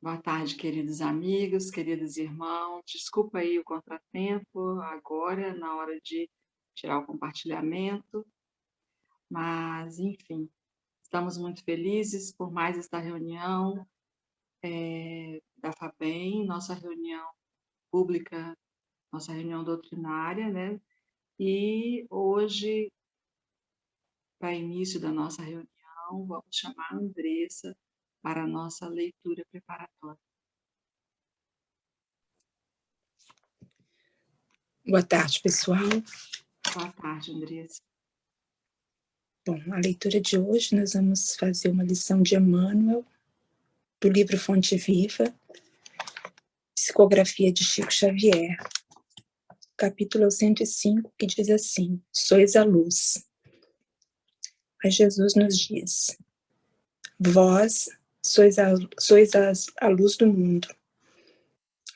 Boa tarde, queridos amigos, queridos irmãos. Desculpa aí o contratempo agora, na hora de tirar o compartilhamento, mas, enfim, estamos muito felizes por mais esta reunião da FABEM, nossa reunião pública, nossa reunião doutrinária, né? E hoje, para início da nossa reunião, vamos chamar a Andressa para a nossa leitura preparatória. Boa tarde, pessoal. Boa tarde, Andressa. Bom, a leitura de hoje nós vamos fazer uma lição de Emmanuel, do livro Fonte Viva, Psicografia de Chico Xavier. Capítulo 105, que diz assim: Sois a luz. Aí Jesus nos diz: Vós sois a luz do mundo.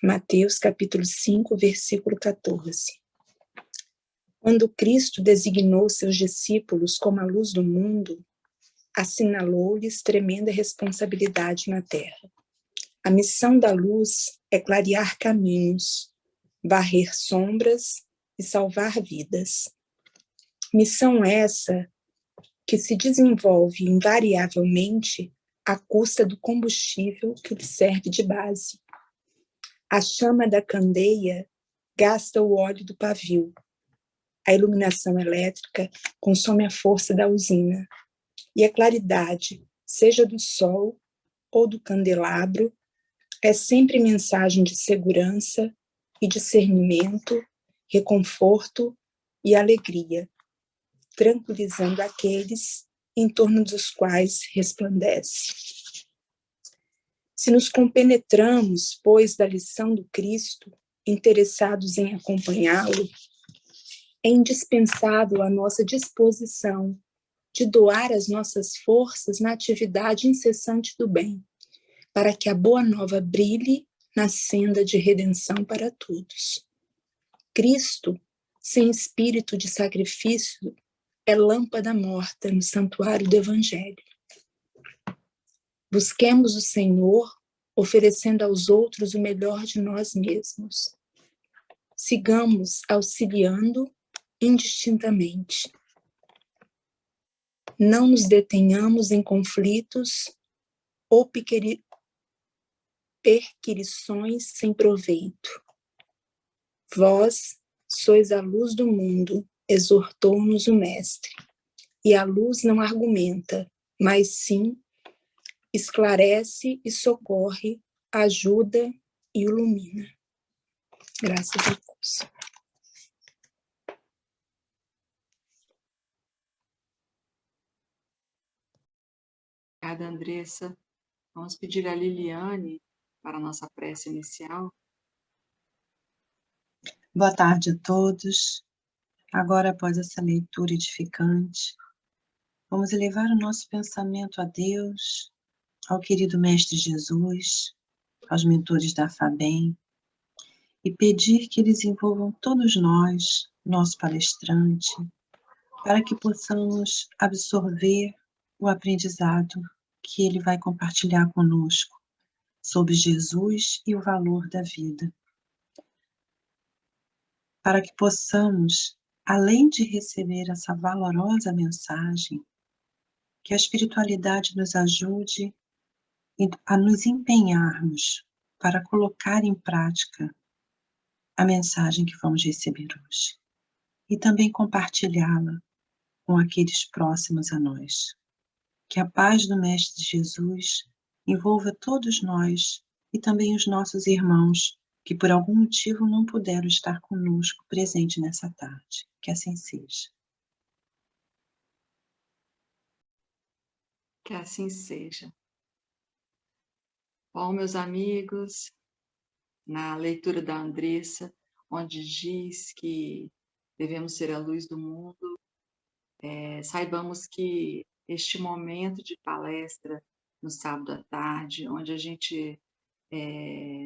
Mateus capítulo 5, versículo 14. Quando Cristo designou seus discípulos como a luz do mundo, assinalou-lhes tremenda responsabilidade na terra. A missão da luz é clarear caminhos, varrer sombras e salvar vidas. Missão essa que se desenvolve invariavelmente à custa do combustível que lhe serve de base. A chama da candeia gasta o óleo do pavio. A iluminação elétrica consome a força da usina. E a claridade, seja do sol ou do candelabro, é sempre mensagem de segurança e discernimento, reconforto e alegria, tranquilizando aqueles em torno dos quais resplandece. Se nos compenetramos, pois, da lição do Cristo, interessados em acompanhá-lo, é indispensável a nossa disposição de doar as nossas forças na atividade incessante do bem, para que a boa nova brilhe na senda de redenção para todos. Cristo, sem espírito de sacrifício, é lâmpada morta no santuário do Evangelho. Busquemos o Senhor, oferecendo aos outros o melhor de nós mesmos. Sigamos auxiliando indistintamente. Não nos detenhamos em conflitos ou perquirições sem proveito. Vós sois a luz do mundo, exortou-nos o Mestre. E a luz não argumenta, mas sim esclarece e socorre, ajuda e ilumina. Graças a Deus. Obrigada, Andressa. Vamos pedir a Liliane para a nossa prece inicial. Boa tarde a todos. Agora, após essa leitura edificante, vamos elevar o nosso pensamento a Deus, ao querido Mestre Jesus, aos mentores da FABEM, e pedir que eles envolvam todos nós, nosso palestrante, para que possamos absorver o aprendizado que ele vai compartilhar conosco sobre Jesus e o valor da vida. Para que possamos, além de receber essa valorosa mensagem, que a espiritualidade nos ajude a nos empenharmos para colocar em prática a mensagem que vamos receber hoje e também compartilhá-la com aqueles próximos a nós. Que a paz do Mestre Jesus envolva todos nós e também os nossos irmãos que por algum motivo não puderam estar conosco presente nessa tarde. Que assim seja. Que assim seja. Bom, meus amigos, na leitura da Andressa, onde diz que devemos ser a luz do mundo, saibamos que este momento de palestra no sábado à tarde, onde a gente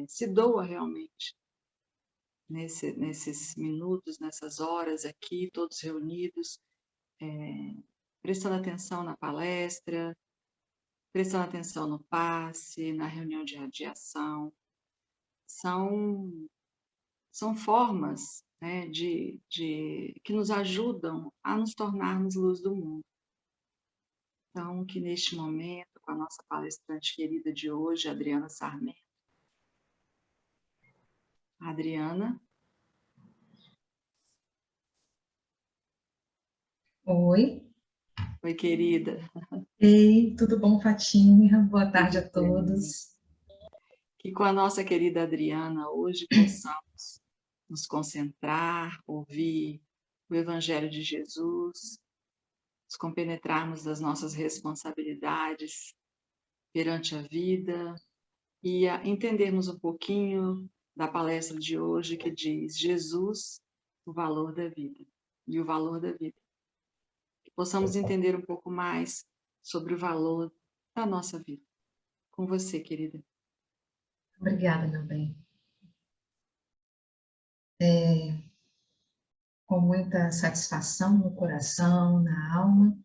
se doa realmente nesses minutos, nessas horas aqui, todos reunidos, prestando atenção na palestra, prestando atenção no passe, na reunião de radiação. São formas, né, que nos ajudam a nos tornarmos luz do mundo. Então, que neste momento, com a nossa palestrante querida de hoje, Adriana Sarmento. Adriana. Oi. Oi, querida. Ei, tudo bom, Fatinha? Boa tarde a todos. Que com a nossa querida Adriana hoje possamos nos concentrar, ouvir o Evangelho de Jesus, nos compenetrarmos das nossas responsabilidades perante a vida e entendermos um pouquinho da palestra de hoje que diz Jesus, o valor da vida e o valor da vida. Que possamos entender um pouco mais sobre o valor da nossa vida. Com você, querida. Obrigada, meu bem. Com muita satisfação no coração, na alma,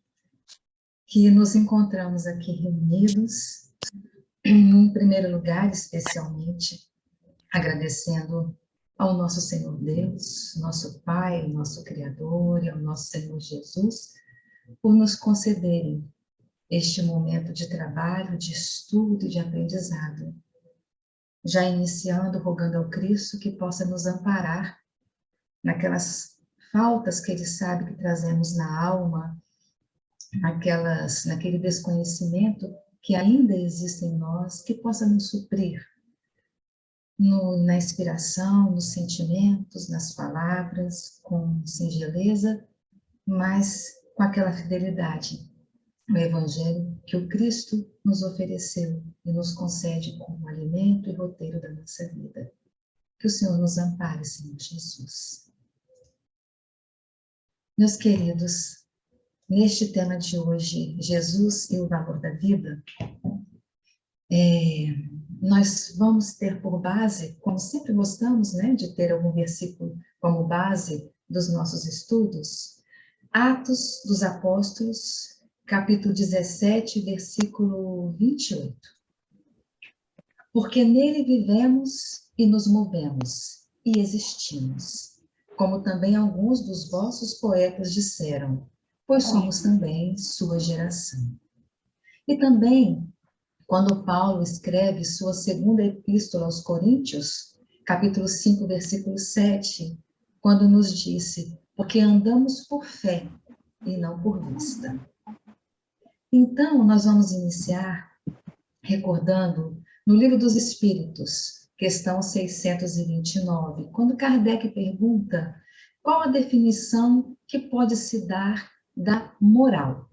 que nos encontramos aqui reunidos, em primeiro lugar, especialmente, agradecendo ao nosso Senhor Deus, nosso Pai, nosso Criador e ao nosso Senhor Jesus, por nos concederem este momento de trabalho, de estudo e de aprendizado. Já iniciando, rogando ao Cristo que possa nos amparar naquelas faltas que Ele sabe que trazemos na alma, naquele desconhecimento que ainda existe em nós, que possa nos suprir na inspiração, nos sentimentos, nas palavras, com singeleza, mas com aquela fidelidade ao Evangelho que o Cristo nos ofereceu e nos concede como alimento e roteiro da nossa vida. Que o Senhor nos ampare, Senhor Jesus. Meus queridos, neste tema de hoje, Jesus e o valor da vida, nós vamos ter por base, como sempre gostamos, né, de ter algum versículo como base dos nossos estudos, Atos dos Apóstolos, capítulo 17, versículo 28. Porque nele vivemos e nos movemos e existimos, como também alguns dos vossos poetas disseram, pois somos também sua geração. E também, quando Paulo escreve sua segunda epístola aos Coríntios, capítulo 5, versículo 7, quando nos disse, porque andamos por fé e não por vista. Então, nós vamos iniciar recordando no Livro dos Espíritos, questão 629, quando Kardec pergunta qual a definição que pode se dar da moral.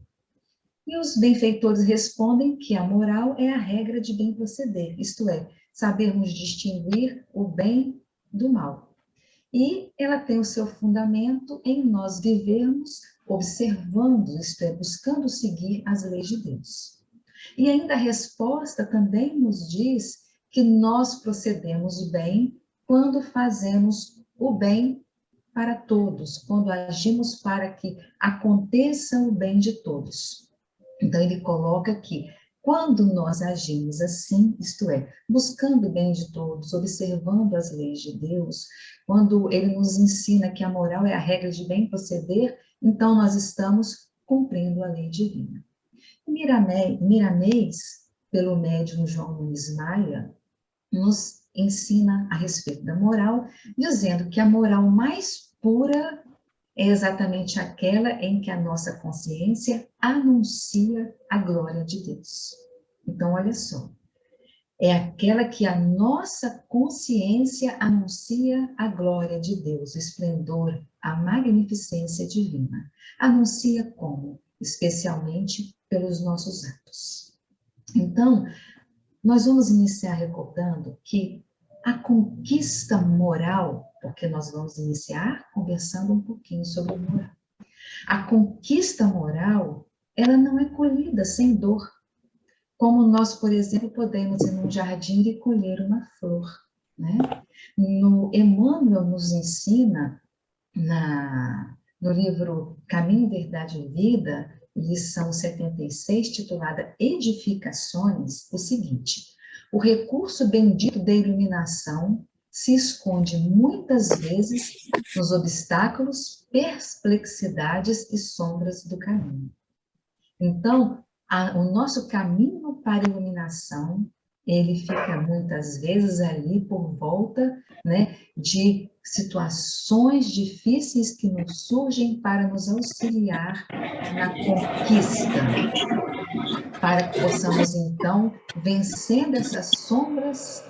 E os benfeitores respondem que a moral é a regra de bem proceder, isto é, sabermos distinguir o bem do mal. E ela tem o seu fundamento em nós vivermos observando, isto é, buscando seguir as leis de Deus. E ainda a resposta também nos diz que nós procedemos bem quando fazemos o bem para todos, quando agimos para que aconteça o bem de todos. Então ele coloca que quando nós agimos assim, isto é, buscando o bem de todos, observando as leis de Deus, quando ele nos ensina que a moral é a regra de bem proceder, então nós estamos cumprindo a lei divina. Miramês, pelo médium João Nunes Maia, nos ensina a respeito da moral, dizendo que a moral mais pura é exatamente aquela em que a nossa consciência anuncia a glória de Deus. Então, olha só, é aquela que a nossa consciência anuncia a glória de Deus, o esplendor, a magnificência divina. Anuncia como? Especialmente pelos nossos atos. Então, nós vamos iniciar recordando que a conquista moral, porque nós vamos iniciar conversando um pouquinho sobre moral. A conquista moral, ela não é colhida sem dor. Como nós, por exemplo, podemos ir num jardim e colher uma flor, né? Emmanuel nos ensina, no livro Caminho, Verdade e Vida, lição 76, titulada Edificações, o seguinte: o recurso bendito da iluminação se esconde muitas vezes nos obstáculos, perplexidades e sombras do caminho. Então, o nosso caminho para a iluminação, ele fica muitas vezes ali por volta, né, de situações difíceis que nos surgem para nos auxiliar na conquista, para que possamos, então, vencendo essas sombras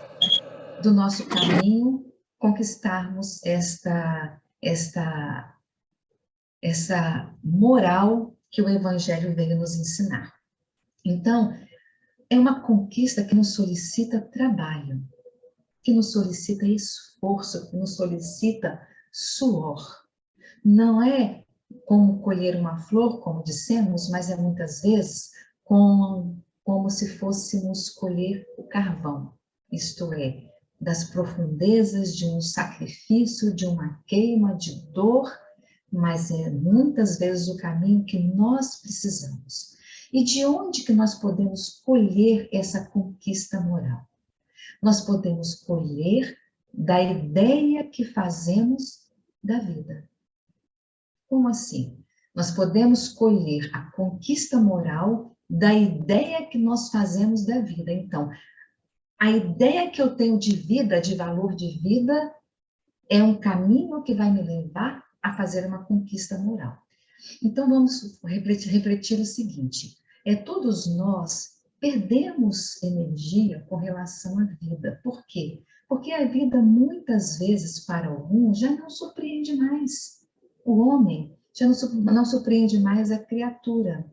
do nosso caminho, conquistarmos essa moral que o Evangelho veio nos ensinar. Então, é uma conquista que nos solicita trabalho, que nos solicita esforço, que nos solicita suor. Não é como colher uma flor, como dissemos, mas é muitas vezes como se fôssemos colher o carvão, isto é, das profundezas de um sacrifício, de uma queima, de dor, mas é muitas vezes o caminho que nós precisamos. E de onde que nós podemos colher essa conquista moral? Nós podemos colher da ideia que fazemos da vida. Como assim? Nós podemos colher a conquista moral da ideia que nós fazemos da vida. Então, a ideia que eu tenho de vida, de valor de vida, é um caminho que vai me levar a fazer uma conquista moral. Então, vamos refletir o seguinte: todos nós perdemos energia com relação à vida. Por quê? Porque a vida, muitas vezes, para alguns, já não surpreende mais. O homem já não surpreende mais a criatura.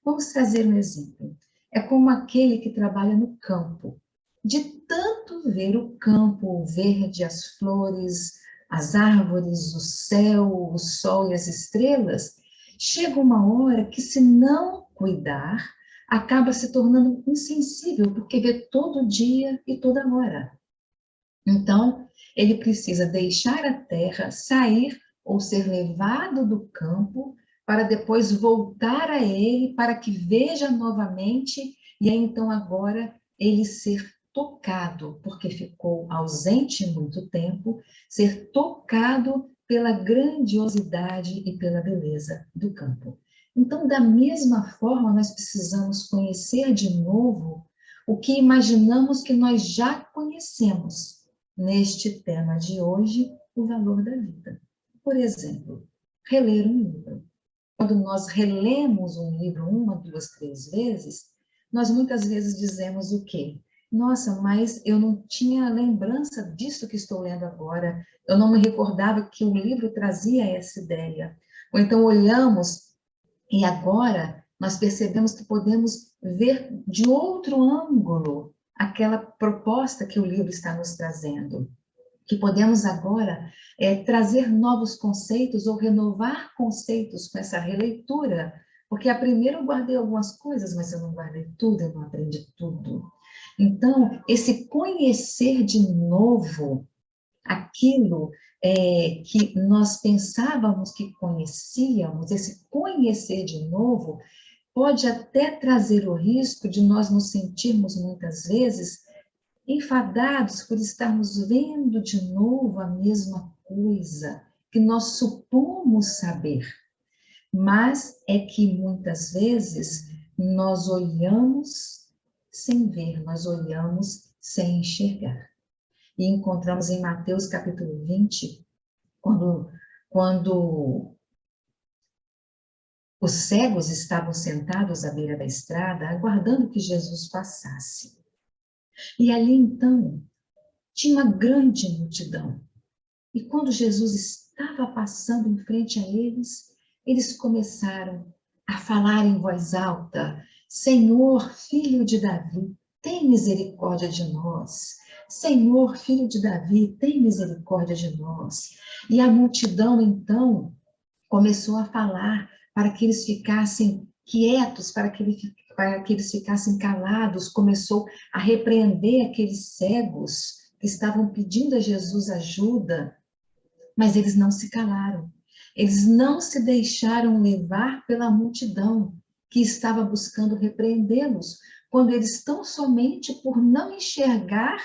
Vamos trazer um exemplo. É como aquele que trabalha no campo. De tanto ver o campo, o verde, as flores, as árvores, o céu, o sol e as estrelas, chega uma hora que, se não cuidar, acaba se tornando insensível, porque vê todo dia e toda hora. Então, ele precisa deixar a terra, sair ou ser levado do campo, para depois voltar a ele, para que veja novamente, e aí então agora ele ser tocado, porque ficou ausente muito tempo, ser tocado pela grandiosidade e pela beleza do campo. Então, da mesma forma, nós precisamos conhecer de novo o que imaginamos que nós já conhecemos neste tema de hoje, o valor da vida. Por exemplo, reler um livro. Quando nós relemos um livro 1, 2, 3 vezes, nós muitas vezes dizemos o quê? Nossa, mas eu não tinha lembrança disso que estou lendo agora, eu não me recordava que o livro trazia essa ideia. Ou então olhamos e agora nós percebemos que podemos ver de outro ângulo aquela proposta que o livro está nos trazendo. Que podemos agora trazer novos conceitos ou renovar conceitos com essa releitura, porque a primeira eu guardei algumas coisas, mas eu não guardei tudo, eu não aprendi tudo. Então, esse conhecer de novo aquilo que nós pensávamos que conhecíamos, esse conhecer de novo, pode até trazer o risco de nós nos sentirmos muitas vezes enfadados por estarmos vendo de novo a mesma coisa que nós supomos saber. Mas é que muitas vezes nós olhamos sem ver, nós olhamos sem enxergar. E encontramos em Mateus capítulo 20, quando os cegos estavam sentados à beira da estrada, aguardando que Jesus passasse. E ali, então, tinha uma grande multidão. E quando Jesus estava passando em frente a eles, eles começaram a falar em voz alta: Senhor, filho de Davi, tem misericórdia de nós. Senhor, filho de Davi, tem misericórdia de nós. E a multidão, então, começou a falar para que eles ficassem quietos, para que eles ficassem calados, começou a repreender aqueles cegos que estavam pedindo a Jesus ajuda, mas eles não se calaram, eles não se deixaram levar pela multidão, que estava buscando repreendê-los, quando eles tão somente por não enxergar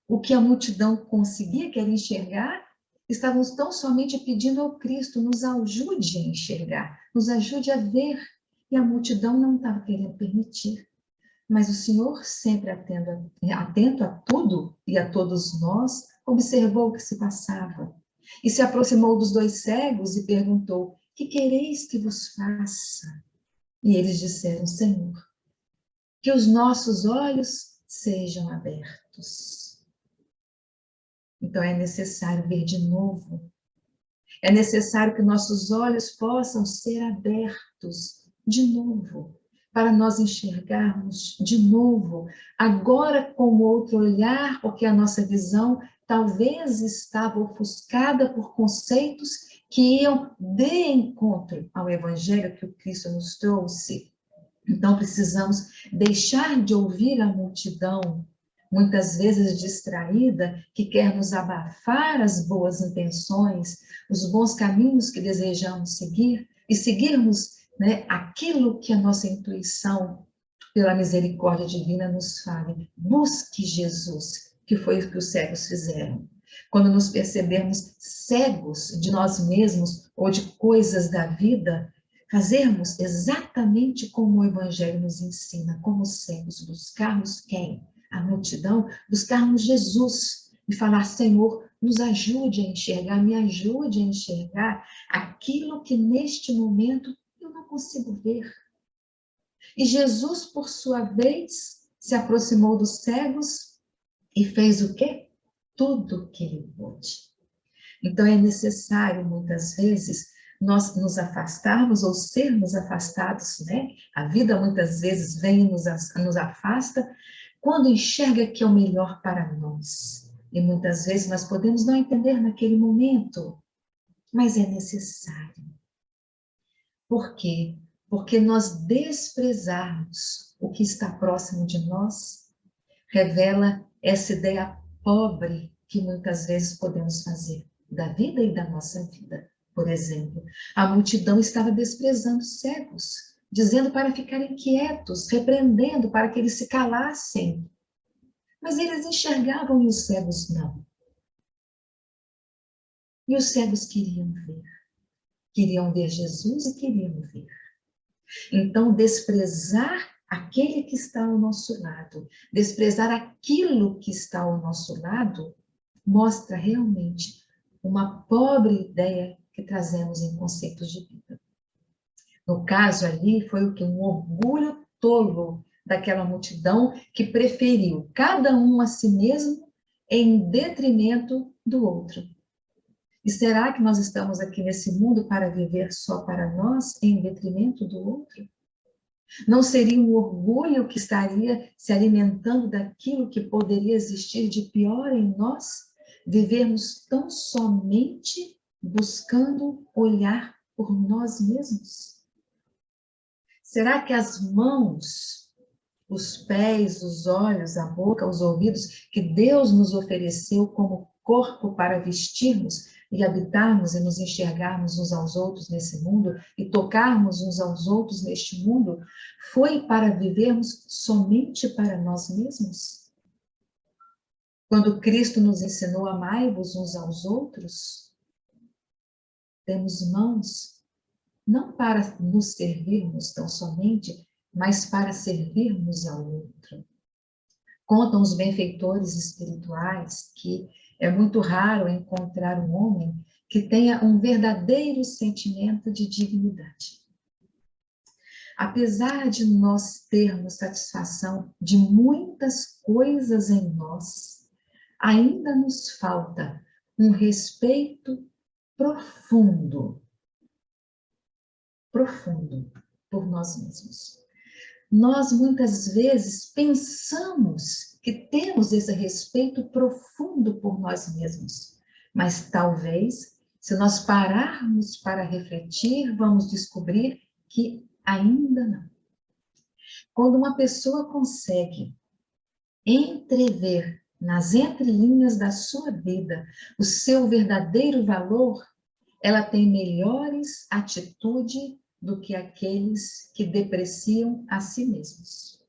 o que a multidão conseguia, que era enxergar, estavam tão somente pedindo ao Cristo, nos ajude a enxergar, nos ajude a ver. E a multidão não estava querendo permitir. Mas o Senhor, sempre atento a tudo e a todos nós, observou o que se passava. E se aproximou dos 2 cegos e perguntou: que quereis que vos faça? E eles disseram: Senhor, que os nossos olhos sejam abertos. Então é necessário ver de novo. É necessário que nossos olhos possam ser abertos de novo, para nós enxergarmos de novo, agora com outro olhar, porque a nossa visão talvez estava ofuscada por conceitos que iam de encontro ao Evangelho que o Cristo nos trouxe. Então precisamos deixar de ouvir a multidão, muitas vezes distraída, que quer nos abafar as boas intenções, os bons caminhos que desejamos seguir, e seguirmos, né, aquilo que a nossa intuição, pela misericórdia divina, nos fale. Busque Jesus, que foi o que os cegos fizeram. Quando nos percebermos cegos de nós mesmos ou de coisas da vida, fazermos exatamente como o Evangelho nos ensina, como cegos, buscarmos quem? A multidão, buscarmos Jesus e falar: Senhor, nos ajude a enxergar, me ajude a enxergar aquilo que neste momento eu não consigo ver. E Jesus, por sua vez, se aproximou dos cegos e fez o quê? Tudo o que ele pôde. Então é necessário, muitas vezes, nós nos afastarmos ou sermos afastados, né? A vida muitas vezes vem e nos afasta quando enxerga que é o melhor para nós. E muitas vezes nós podemos não entender naquele momento, mas é necessário. Por quê? Porque nós desprezarmos o que está próximo de nós revela essa ideia pobre que muitas vezes podemos fazer da vida e da nossa vida. Por exemplo, a multidão estava desprezando os cegos, dizendo para ficarem quietos, repreendendo para que eles se calassem. Mas eles enxergavam e os cegos não. E os cegos queriam ver Jesus e queriam ver. Então, desprezar aquele que está ao nosso lado, desprezar aquilo que está ao nosso lado, mostra realmente uma pobre ideia que trazemos em conceitos de vida. No caso ali, foi o que? Um orgulho tolo daquela multidão que preferiu cada um a si mesmo em detrimento do outro. E será que nós estamos aqui nesse mundo para viver só para nós em detrimento do outro? Não seria um orgulho que estaria se alimentando daquilo que poderia existir de pior em nós? Vivermos tão somente buscando olhar por nós mesmos? Será que as mãos, os pés, os olhos, a boca, os ouvidos que Deus nos ofereceu como corpo para vestirmos e habitarmos e nos enxergarmos uns aos outros nesse mundo e tocarmos uns aos outros neste mundo, foi para vivermos somente para nós mesmos? Quando Cristo nos ensinou: amai-vos uns aos outros, temos mãos não para nos servirmos tão somente, mas para servirmos ao outro. Contam os benfeitores espirituais que é muito raro encontrar um homem que tenha um verdadeiro sentimento de dignidade. Apesar de nós termos satisfação de muitas coisas em nós, ainda nos falta um respeito profundo por nós mesmos. Nós muitas vezes pensamos que temos esse respeito profundo por nós mesmos, mas talvez, se nós pararmos para refletir, vamos descobrir que ainda não. Quando uma pessoa consegue entrever nas entrelinhas da sua vida o seu verdadeiro valor, ela tem melhores atitudes do que aqueles que depreciam a si mesmos.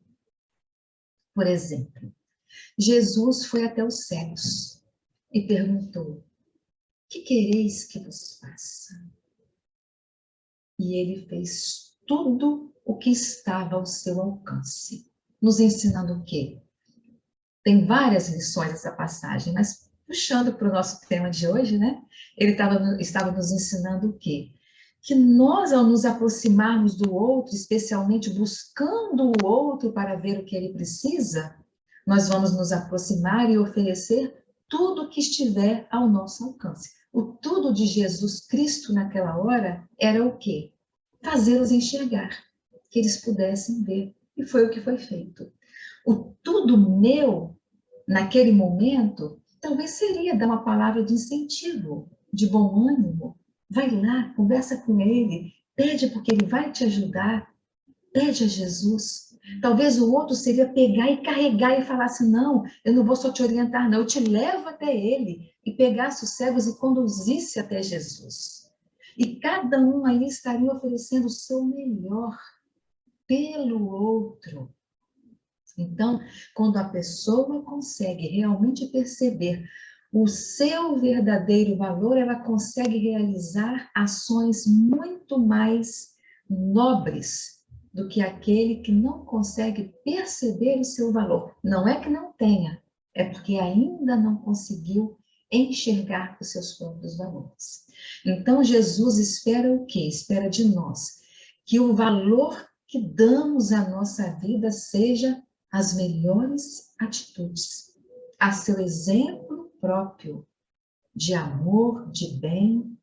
Por exemplo, Jesus foi até os cegos e perguntou: que quereis que vos faça? E ele fez tudo o que estava ao seu alcance, nos ensinando o quê? Tem várias lições essa passagem, mas puxando para o nosso tema de hoje, né? Ele estava nos ensinando o quê? Que nós, ao nos aproximarmos do outro, especialmente buscando o outro para ver o que ele precisa, nós vamos nos aproximar e oferecer tudo o que estiver ao nosso alcance. O tudo de Jesus Cristo naquela hora era o quê? Fazê-los enxergar, que eles pudessem ver. E foi o que foi feito. O tudo meu, naquele momento, talvez seria dar uma palavra de incentivo, de bom ânimo. Vai lá, conversa com ele, pede porque ele vai te ajudar, pede a Jesus. Talvez o outro seria pegar e carregar e falar assim: não, eu não vou só te orientar, não, eu te levo até ele, e pegasse os cegos e conduzisse até Jesus. E cada um aí estaria oferecendo o seu melhor pelo outro. Então, quando a pessoa consegue realmente perceber o seu verdadeiro valor, ela consegue realizar ações muito mais nobres do que aquele que não consegue perceber o seu valor. Não é que não tenha, é porque ainda não conseguiu enxergar os seus próprios valores. Então, Jesus espera o quê? Espera de nós que o valor que damos à nossa vida seja as melhores atitudes, a seu exemplo próprio de amor, de bem,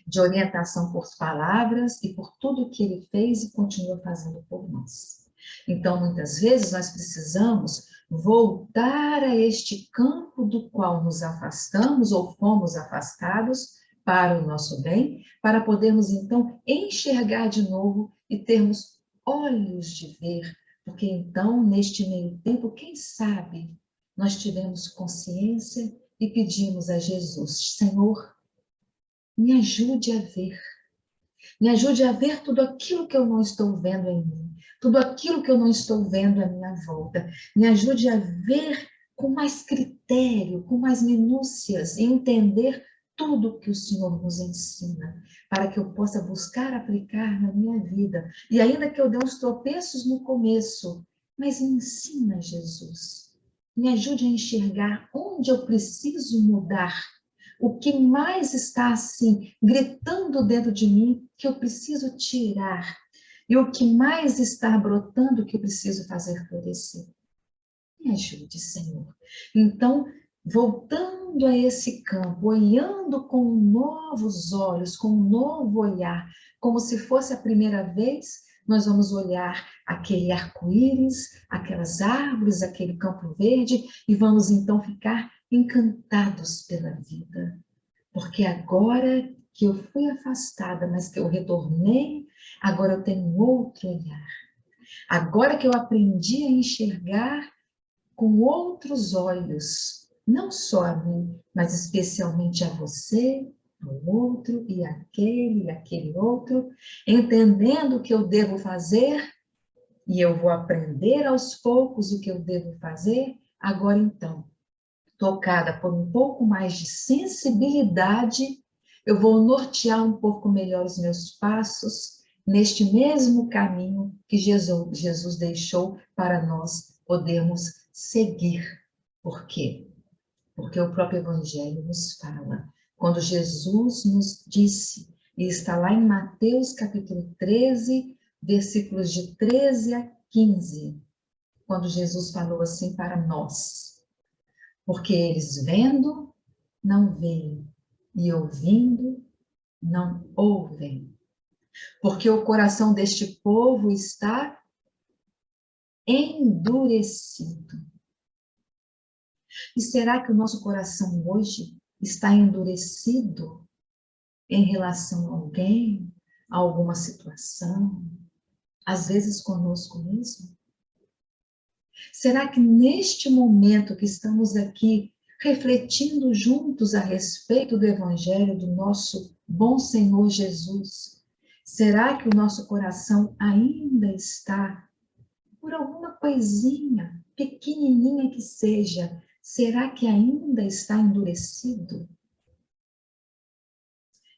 de orientação por palavras e por tudo que ele fez e continua fazendo por nós. Então, muitas vezes, nós precisamos voltar a este campo do qual nos afastamos ou fomos afastados para o nosso bem, para podermos, então, enxergar de novo e termos olhos de ver, porque, então, neste meio tempo, quem sabe, nós tivemos consciência e pedimos a Jesus: Senhor, me ajude a ver. Me ajude a ver tudo aquilo que eu não estou vendo em mim, tudo aquilo que eu não estou vendo à minha volta. Me ajude a ver com mais critério, com mais minúcias e entender tudo que o Senhor nos ensina, para que eu possa buscar aplicar na minha vida. E ainda que eu dê uns tropeços no começo, mas me ensina, Jesus. Me ajude a enxergar onde eu preciso mudar. O que mais está assim, gritando dentro de mim, que eu preciso tirar. E o que mais está brotando, que eu preciso fazer florescer. Me ajude, Senhor. Então, voltando a esse campo, olhando com novos olhos, com um novo olhar, como se fosse a primeira vez, nós vamos olhar aquele arco-íris, aquelas árvores, aquele campo verde, e vamos então ficar encantados pela vida. Porque agora que eu fui afastada, mas que eu retornei, agora eu tenho um outro olhar. Agora que eu aprendi a enxergar com outros olhos, não só a mim, mas especialmente a você, ao outro, e aquele outro, entendendo o que eu devo fazer, e eu vou aprender aos poucos o que eu devo fazer, agora então, tocada por um pouco mais de sensibilidade, eu vou nortear um pouco melhor os meus passos neste mesmo caminho que Jesus deixou para nós podermos seguir. Por quê? Porque o próprio Evangelho nos fala. Quando Jesus nos disse, e está lá em Mateus capítulo 13, versículos de 13 a 15, quando Jesus falou assim para nós: porque eles vendo, não veem, e ouvindo, não ouvem. Porque o coração deste povo está endurecido. E será que o nosso coração hoje está endurecido em relação a alguém, a alguma situação, às vezes conosco mesmo? Será que neste momento que estamos aqui refletindo juntos a respeito do Evangelho do nosso bom Senhor Jesus, Será que o nosso coração ainda está, por alguma coisinha, pequenininha que seja, será que ainda está endurecido?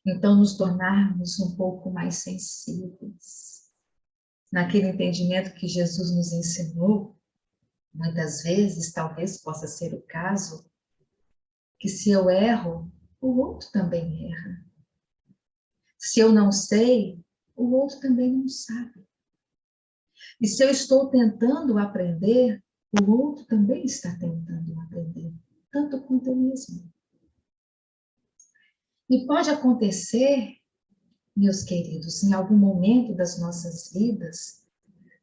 Então, nos tornarmos um pouco mais sensíveis. Naquele entendimento que Jesus nos ensinou, muitas vezes, talvez possa ser o caso, que se eu erro, o outro também erra. Se eu não sei, o outro também não sabe. E se eu estou tentando aprender, o outro também está tentando aprender, tanto quanto eu mesmo. E pode acontecer, meus queridos, em algum momento das nossas vidas,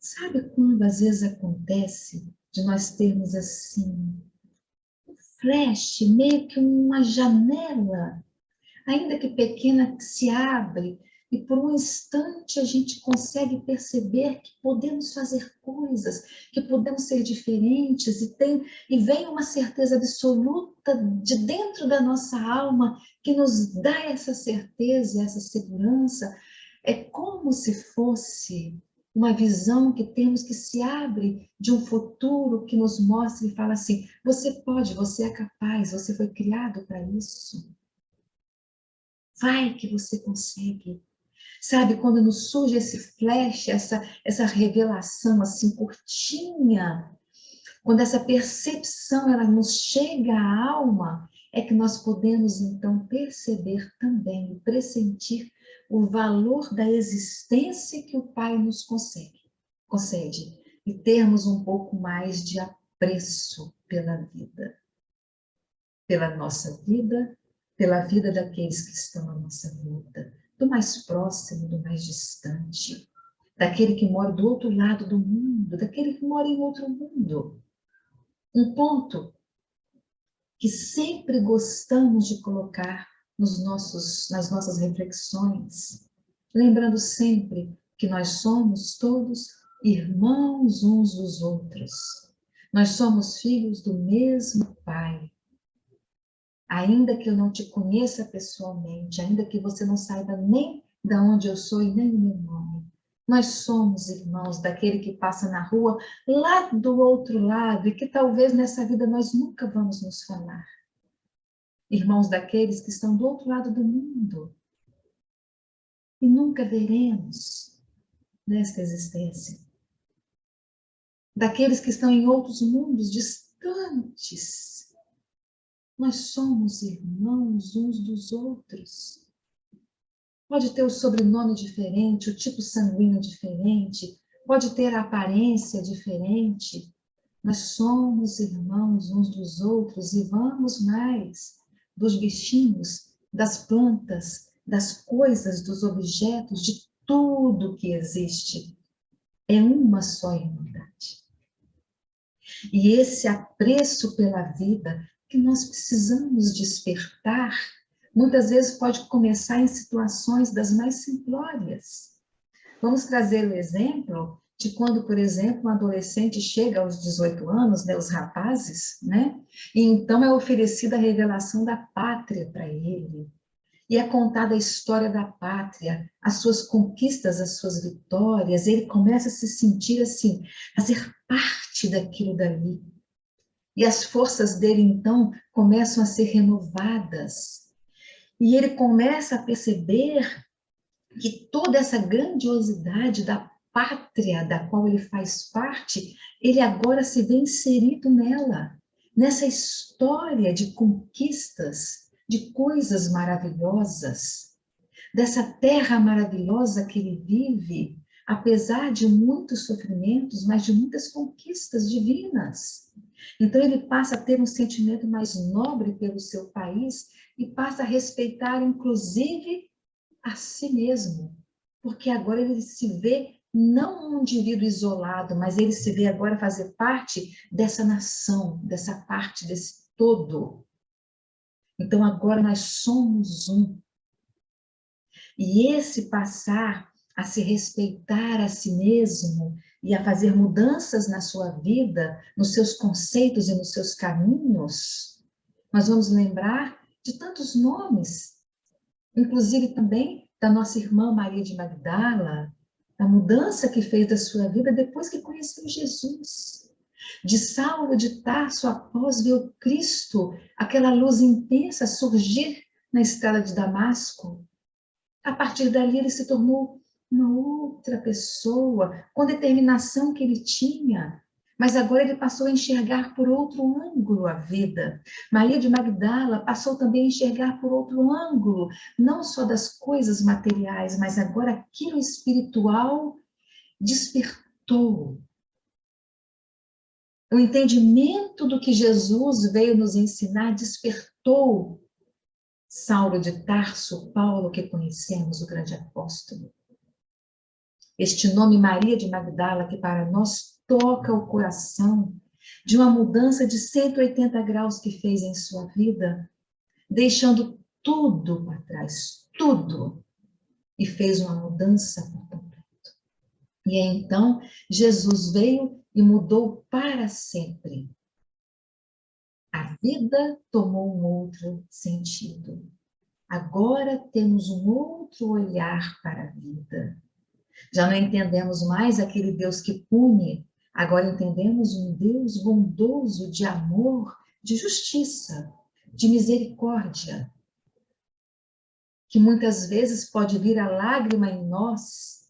sabe quando às vezes acontece de nós termos assim, um flash, meio que uma janela, ainda que pequena, que se abre, e por um instante a gente consegue perceber que podemos fazer coisas, que podemos ser diferentes, e vem uma certeza absoluta de dentro da nossa alma que nos dá essa certeza, essa segurança. É como se fosse uma visão que temos que se abre de um futuro que nos mostra e fala assim: você pode, você é capaz, você foi criado para isso. Vai que você consegue. Sabe, quando nos surge esse flash, essa revelação assim curtinha, quando essa percepção ela nos chega à alma, é que nós podemos então perceber também, pressentir o valor da existência que o Pai nos concede e termos um pouco mais de apreço pela vida, pela nossa vida, pela vida daqueles que estão à nossa volta, do mais próximo, do mais distante, daquele que mora do outro lado do mundo, daquele que mora em outro mundo. Um ponto que sempre gostamos de colocar nas nossas reflexões, lembrando sempre que nós somos todos irmãos uns dos outros. Nós somos filhos do mesmo Pai. Ainda que eu não te conheça pessoalmente, ainda que você não saiba nem de onde eu sou e nem o meu nome, nós somos irmãos daquele que passa na rua lá do outro lado e que talvez nessa vida nós nunca vamos nos falar. Irmãos daqueles que estão do outro lado do mundo e nunca veremos nesta existência. Daqueles que estão em outros mundos distantes. Nós somos irmãos uns dos outros. Pode ter o sobrenome diferente, o tipo sanguíneo diferente, pode ter a aparência diferente. Nós somos irmãos uns dos outros e vamos mais dos bichinhos, das plantas, das coisas, dos objetos, de tudo que existe. É uma só irmandade. E esse apreço pela vida que nós precisamos despertar, muitas vezes pode começar em situações das mais simplórias. Vamos trazer o exemplo de quando, por exemplo, um adolescente chega aos 18 anos, né, os rapazes, né, e então é oferecida a revelação da pátria para ele. E é contada a história da pátria, as suas conquistas, as suas vitórias, ele começa a se sentir assim, fazer parte daquilo dali. E as forças dele, então, começam a ser renovadas. E ele começa a perceber que toda essa grandiosidade da pátria da qual ele faz parte, ele agora se vê inserido nela, nessa história de conquistas, de coisas maravilhosas, dessa terra maravilhosa que ele vive, apesar de muitos sofrimentos, mas de muitas conquistas divinas. Então ele passa a ter um sentimento mais nobre pelo seu país e passa a respeitar, inclusive, a si mesmo, porque agora ele se vê não um indivíduo isolado, mas ele se vê agora fazer parte dessa nação, dessa parte, desse todo. Então agora nós somos um. E esse passar a se respeitar a si mesmo e a fazer mudanças na sua vida, nos seus conceitos e nos seus caminhos, nós vamos lembrar de tantos nomes, inclusive também da nossa irmã Maria de Magdala, da mudança que fez da sua vida depois que conheceu Jesus. De Saulo de Tarso, após ver o Cristo, aquela luz intensa surgir na estrada de Damasco. A partir dali ele se tornou uma outra pessoa, com a determinação que ele tinha. Mas agora ele passou a enxergar por outro ângulo a vida. Maria de Magdala passou também a enxergar por outro ângulo, não só das coisas materiais, mas agora aquilo espiritual despertou. O entendimento do que Jesus veio nos ensinar despertou Saulo de Tarso, Paulo, que conhecemos, o grande apóstolo. Este nome Maria de Magdala, que para nós toca o coração de uma mudança de 180 graus que fez em sua vida, deixando tudo para trás, tudo, e fez uma mudança por completo. E aí, então, Jesus veio e mudou para sempre. A vida tomou um outro sentido. Agora temos um outro olhar para a vida. Já não entendemos mais aquele Deus que pune, agora entendemos um Deus bondoso, de amor, de justiça, de misericórdia, que muitas vezes pode vir a lágrima em nós,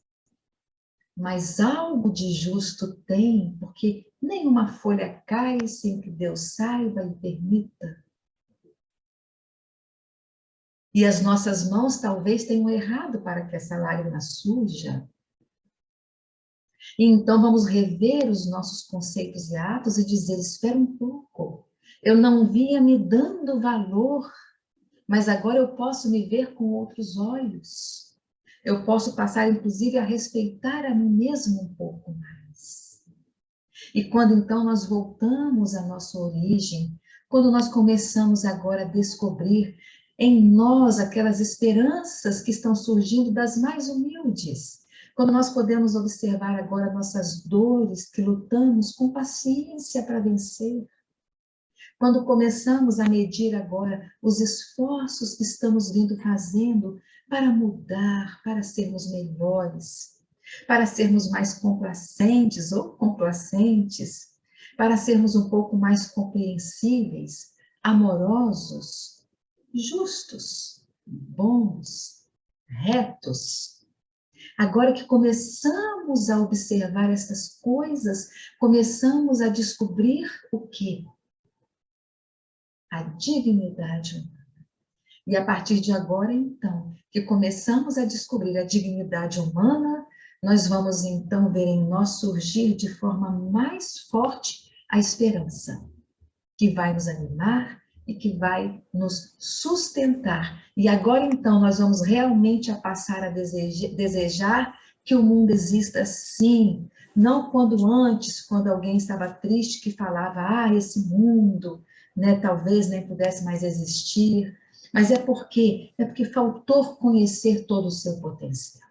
mas algo de justo tem, porque nenhuma folha cai sem que Deus saiba e permita. E as nossas mãos talvez tenham errado para que essa lágrima surja. E então vamos rever os nossos conceitos e atos e dizer, espera um pouco, eu não via me dando valor, mas agora eu posso me ver com outros olhos. Eu posso passar, inclusive, a respeitar a mim mesmo um pouco mais. E quando então nós voltamos à nossa origem, quando nós começamos agora a descobrir em nós aquelas esperanças que estão surgindo das mais humildes, quando nós podemos observar agora nossas dores que lutamos com paciência para vencer, quando começamos a medir agora os esforços que estamos vindo fazendo para mudar, para sermos melhores, para sermos mais complacentes ou complacentes, para sermos um pouco mais compreensíveis, amorosos, justos, bons, retos. Agora que começamos a observar essas coisas, começamos a descobrir o quê? A dignidade humana. E a partir de agora, então, que começamos a descobrir a dignidade humana, nós vamos então ver em nós surgir de forma mais forte a esperança, que vai nos animar e que vai nos sustentar. E agora, então, nós vamos realmente a passar a desejar que o mundo exista sim, não quando antes, quando alguém estava triste, que falava, esse mundo, né, talvez nem pudesse mais existir, mas é porque faltou conhecer todo o seu potencial.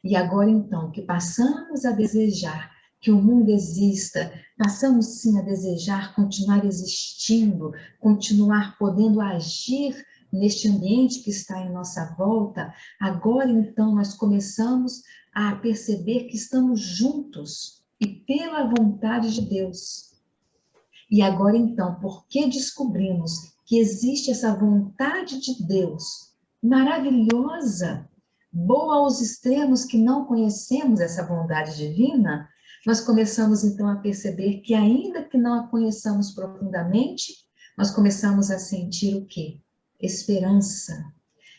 E agora, então, que passamos a desejar que o mundo exista, passamos sim a desejar continuar existindo, continuar podendo agir neste ambiente que está em nossa volta, agora então nós começamos a perceber que estamos juntos e pela vontade de Deus. E agora então, porque descobrimos que existe essa vontade de Deus maravilhosa, boa aos extremos que não conhecemos essa bondade divina, nós começamos então a perceber que ainda que não a conheçamos profundamente, nós começamos a sentir o quê? Esperança.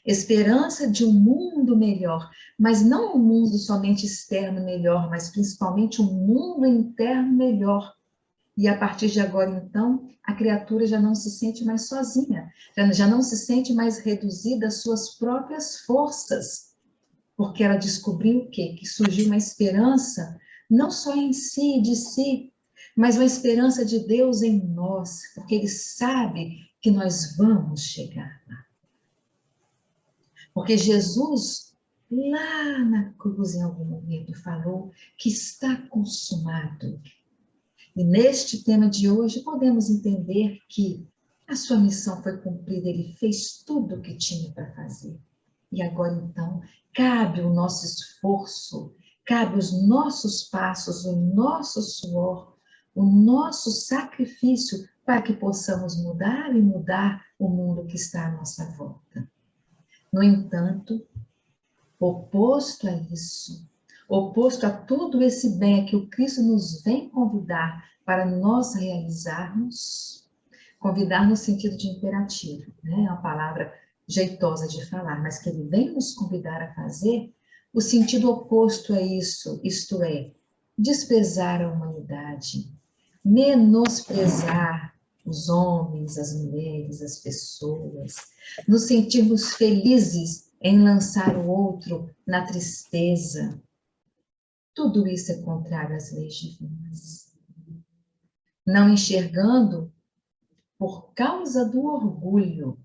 Esperança de um mundo melhor, mas não um mundo somente externo melhor, mas principalmente um mundo interno melhor. E a partir de agora, então, a criatura já não se sente mais sozinha, já não se sente mais reduzida às suas próprias forças, porque ela descobriu o quê? Que surgiu uma esperança, não só em si, de si, mas uma esperança de Deus em nós, porque Ele sabe que nós vamos chegar lá. Porque Jesus, lá na cruz, em algum momento, falou que está consumado. E neste tema de hoje, podemos entender que a sua missão foi cumprida, ele fez tudo o que tinha para fazer. E agora, então, cabe o nosso esforço, cabe os nossos passos, o nosso suor, o nosso sacrifício para que possamos mudar e mudar o mundo que está à nossa volta. No entanto, oposto a isso, oposto a todo esse bem que o Cristo nos vem convidar para nós realizarmos, convidar no sentido de imperativo, né? É uma palavra jeitosa de falar, mas que ele vem nos convidar a fazer, o sentido oposto a isso, isto é, desprezar a humanidade, menosprezar os homens, as mulheres, as pessoas, nos sentirmos felizes em lançar o outro na tristeza. Tudo isso é contrário às leis divinas. Não enxergando por causa do orgulho,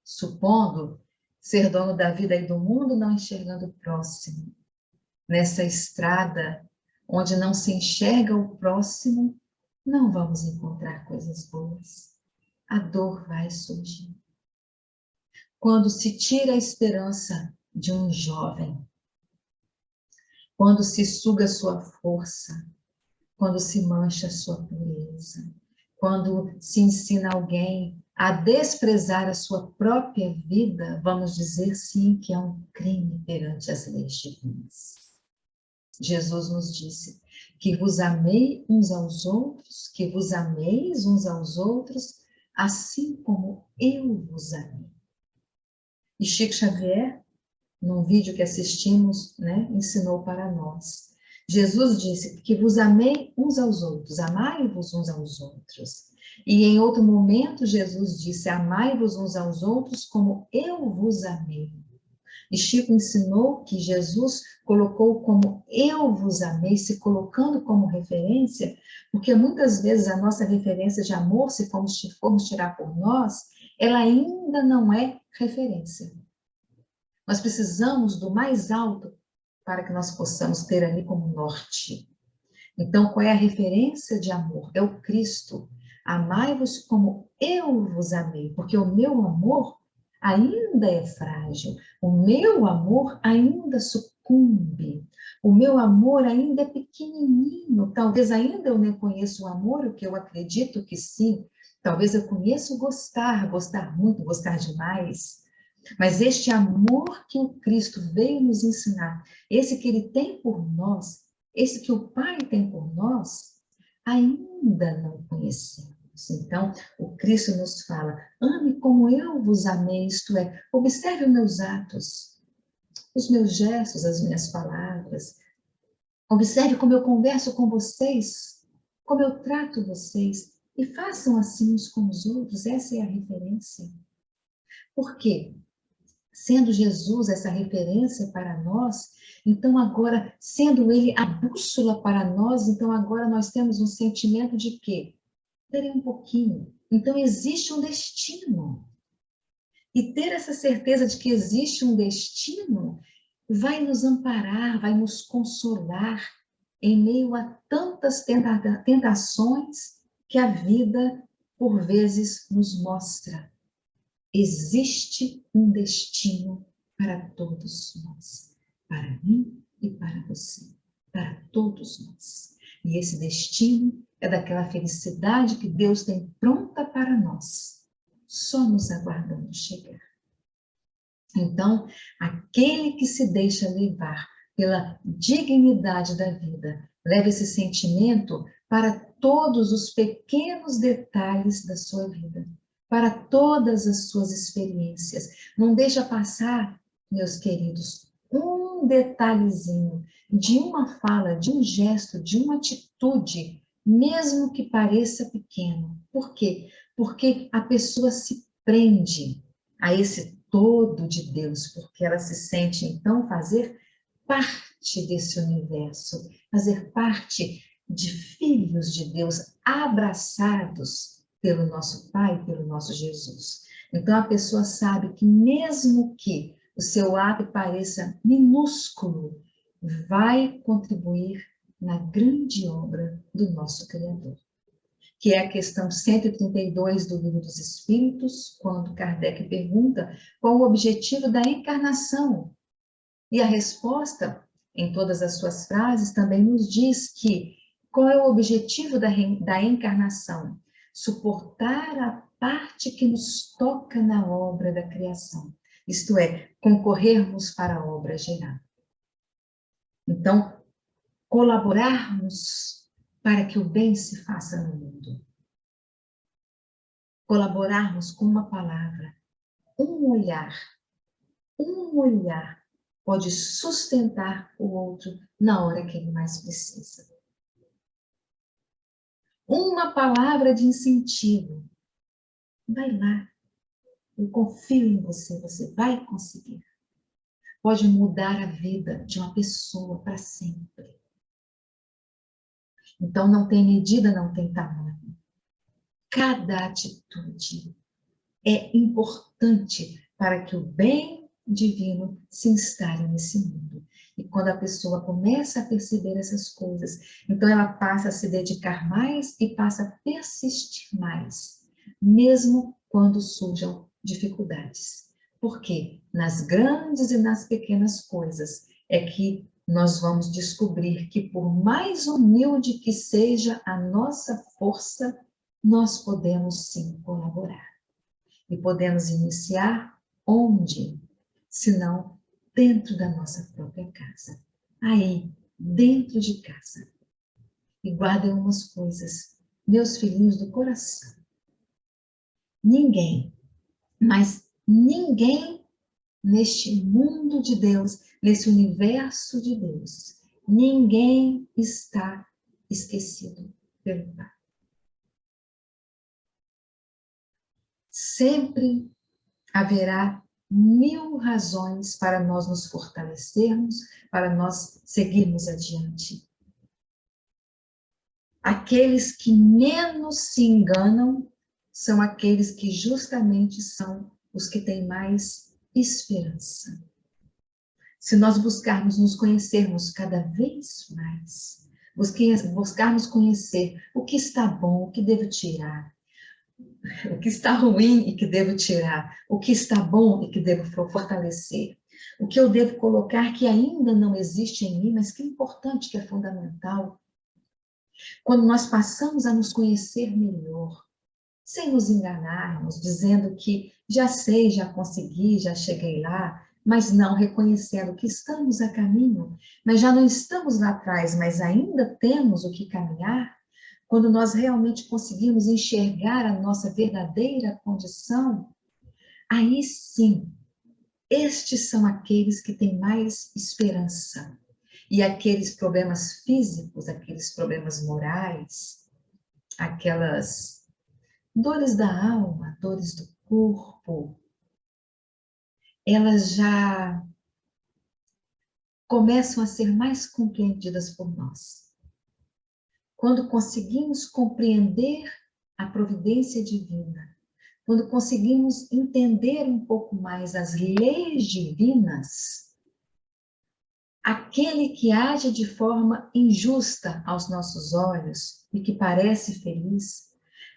supondo ser dono da vida e do mundo, não enxergando o próximo. Nessa estrada onde não se enxerga o próximo, não vamos encontrar coisas boas. A dor vai surgir. Quando se tira a esperança de um jovem, quando se suga sua força, quando se mancha sua pureza, quando se ensina alguém a desprezar a sua própria vida, vamos dizer sim que é um crime perante as leis divinas. Jesus nos disse que vos amei uns aos outros, que vos ameis uns aos outros, assim como eu vos amei. E Chico Xavier, num vídeo que assistimos, né, ensinou para nós. Jesus disse que vos amei uns aos outros, amai-vos uns aos outros. E em outro momento, Jesus disse, amai-vos uns aos outros como eu vos amei. E Chico ensinou que Jesus colocou como eu vos amei, se colocando como referência, porque muitas vezes a nossa referência de amor, se formos tirar por nós, ela ainda não é referência. Nós precisamos do mais alto para que nós possamos ter ali como norte. Então, qual é a referência de amor? É o Cristo. Amai-vos como eu vos amei, porque o meu amor ainda é frágil, o meu amor ainda sucumbe, o meu amor ainda é pequenininho, talvez ainda eu nem conheça o amor, o que eu acredito que sim, talvez eu conheça o gostar, gostar muito, gostar demais, mas este amor que o Cristo veio nos ensinar, esse que ele tem por nós, esse que o Pai tem por nós, ainda não conhecemos. Então, o Cristo nos fala, ame como eu vos amei, isto é, observe os meus atos, os meus gestos, as minhas palavras. Observe como eu converso com vocês, como eu trato vocês, e façam assim uns com os outros, essa é a referência. Por quê? Sendo Jesus essa referência para nós, então agora, sendo Ele a bússola para nós, então agora nós temos um sentimento de quê? Esperem um pouquinho. Então existe um destino. E ter essa certeza de que existe um destino vai nos amparar, vai nos consolar em meio a tantas tentações que a vida, por vezes, nos mostra. Existe um destino para todos nós, para mim e para você, para todos nós. E esse destino é daquela felicidade que Deus tem pronta para nós, só nos aguardando chegar. Então, aquele que se deixa levar pela dignidade da vida, leva esse sentimento para todos os pequenos detalhes da sua vida, para todas as suas experiências. Não deixa passar, meus queridos, um detalhezinho de uma fala, de um gesto, de uma atitude, mesmo que pareça pequeno. Por quê? Porque a pessoa se prende a esse todo de Deus, porque ela se sente, então, fazer parte desse universo, fazer parte de filhos de Deus abraçados pelo nosso Pai, pelo nosso Jesus. Então, a pessoa sabe que mesmo que o seu ato pareça minúsculo, vai contribuir na grande obra do nosso Criador. que é a questão 132 do Livro dos Espíritos, quando Kardec pergunta qual o objetivo da encarnação. E a resposta, em todas as suas frases, também nos diz que qual é o objetivo da encarnação? Suportar a parte que nos toca na obra da criação, isto é, concorrermos para a obra geral. Então, colaborarmos para que o bem se faça no mundo. Colaborarmos com uma palavra, um olhar pode sustentar o outro na hora que ele mais precisa. Uma palavra de incentivo. Vai lá, eu confio em você, você vai conseguir. Pode mudar a vida de uma pessoa para sempre. Então, não tem medida, não tem tamanho. Cada atitude é importante para que o bem divino se instale nesse mundo. E quando a pessoa começa a perceber essas coisas, então ela passa a se dedicar mais e passa a persistir mais, mesmo quando surjam dificuldades. Porque nas grandes e nas pequenas coisas é que nós vamos descobrir que, por mais humilde que seja a nossa força, nós podemos sim colaborar. E podemos iniciar onde? Senão dentro da nossa própria casa. Aí, dentro de casa. E guardem umas coisas, meus filhinhos do coração. Ninguém, mas ninguém neste mundo de Deus, nesse universo de Deus, ninguém está esquecido pelo Pai. Sempre haverá 1000 razões para nós nos fortalecermos, para nós seguirmos adiante. Aqueles que menos se enganam são aqueles que justamente são os que têm mais esperança. Se nós buscarmos nos conhecermos cada vez mais, buscarmos conhecer o que está bom, o que devo tirar, o que está ruim e que devo tirar, o que está bom e que devo fortalecer, o que eu devo colocar que ainda não existe em mim, mas que é importante, que é fundamental. Quando nós passamos a nos conhecer melhor, sem nos enganarmos, dizendo que já sei, já consegui, já cheguei lá, mas não reconhecendo que estamos a caminho, mas já não estamos lá atrás, mas ainda temos o que caminhar. Quando nós realmente conseguimos enxergar a nossa verdadeira condição, aí sim, estes são aqueles que têm mais esperança. E aqueles problemas físicos, aqueles problemas morais, aquelas dores da alma, dores do corpo, elas já começam a ser mais compreendidas por nós. Quando conseguimos compreender a providência divina, quando conseguimos entender um pouco mais as leis divinas, aquele que age de forma injusta aos nossos olhos e que parece feliz,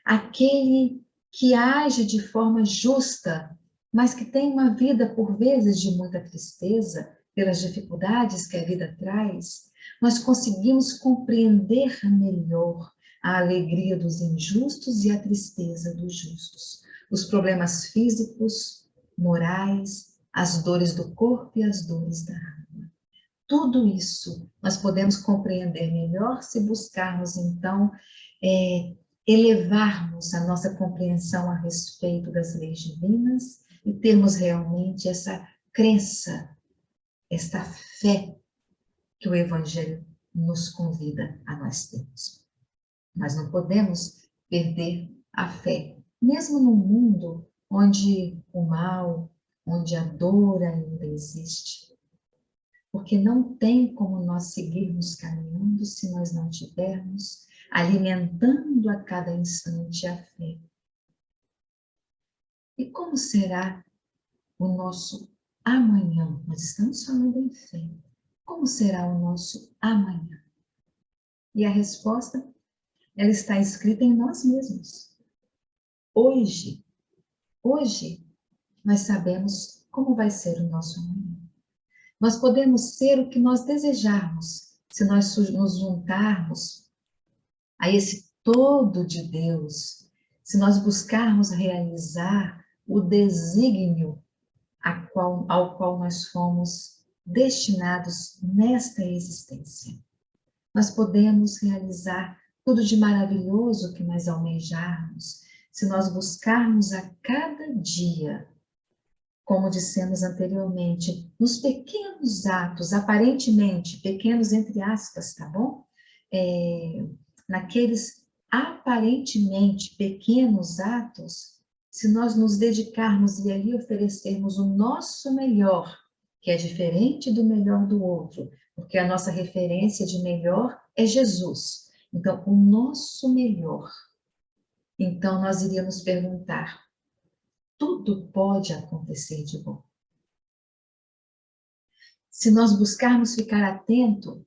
aquele que age de forma justa, mas que tem uma vida, por vezes, de muita tristeza, pelas dificuldades que a vida traz, nós conseguimos compreender melhor a alegria dos injustos e a tristeza dos justos, os problemas físicos, morais, as dores do corpo e as dores da alma. Tudo isso nós podemos compreender melhor se buscarmos, então, elevarmos a nossa compreensão a respeito das leis divinas e termos realmente essa crença, esta fé que o Evangelho nos convida a nós termos. Nós não podemos perder a fé, mesmo num mundo onde o mal, onde a dor ainda existe. Porque não tem como nós seguirmos caminhando se nós não tivermos alimentando a cada instante a fé. E como será o nosso amanhã? Nós estamos falando em fé. Como será o nosso amanhã? E a resposta ela está escrita em nós mesmos. Hoje, nós sabemos como vai ser o nosso amanhã. Nós podemos ser o que nós desejarmos, se nós nos juntarmos a esse todo de Deus, se nós buscarmos realizar o desígnio ao qual nós fomos destinados nesta existência. Nós podemos realizar tudo de maravilhoso que nós almejarmos, se nós buscarmos a cada dia, como dissemos anteriormente, nos pequenos atos, aparentemente, pequenos entre aspas, tá bom? Naqueles aparentemente pequenos atos, se nós nos dedicarmos e ali oferecermos o nosso melhor, que é diferente do melhor do outro, porque a nossa referência de melhor é Jesus. Então, o nosso melhor. Então, nós iríamos perguntar, tudo pode acontecer de bom. Se nós buscarmos ficar atento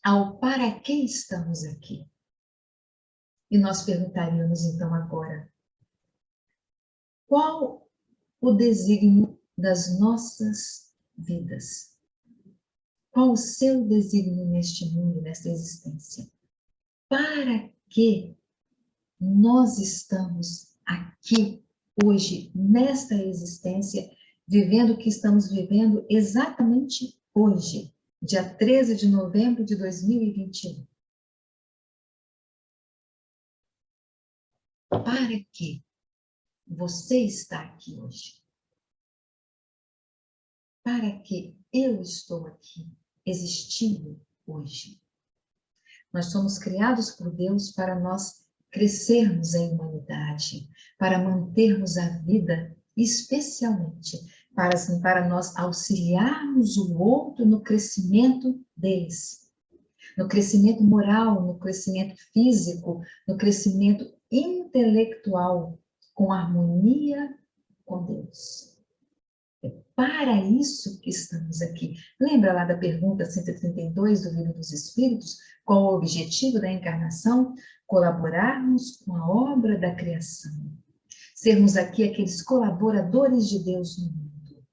ao para que estamos aqui. E nós perguntaríamos então agora, qual o desígnio das nossas vidas? Qual o seu desígnio neste mundo, nesta existência? Para que nós estamos aqui hoje, nesta existência, vivendo o que estamos vivendo exatamente hoje, dia 13 de novembro de 2021. Para que você está aqui hoje? Para que eu estou aqui, existindo hoje? Nós somos criados por Deus para nós crescermos em humanidade, para mantermos a vida, especialmente para nós auxiliarmos o outro no crescimento deles, no crescimento moral, no crescimento físico, no crescimento intelectual, com harmonia com Deus. É para isso que estamos aqui. Lembra lá da pergunta 132 do Livro dos Espíritos? Qual o objetivo da encarnação? Colaborarmos com a obra da criação. Sermos aqui aqueles colaboradores de Deus no mundo.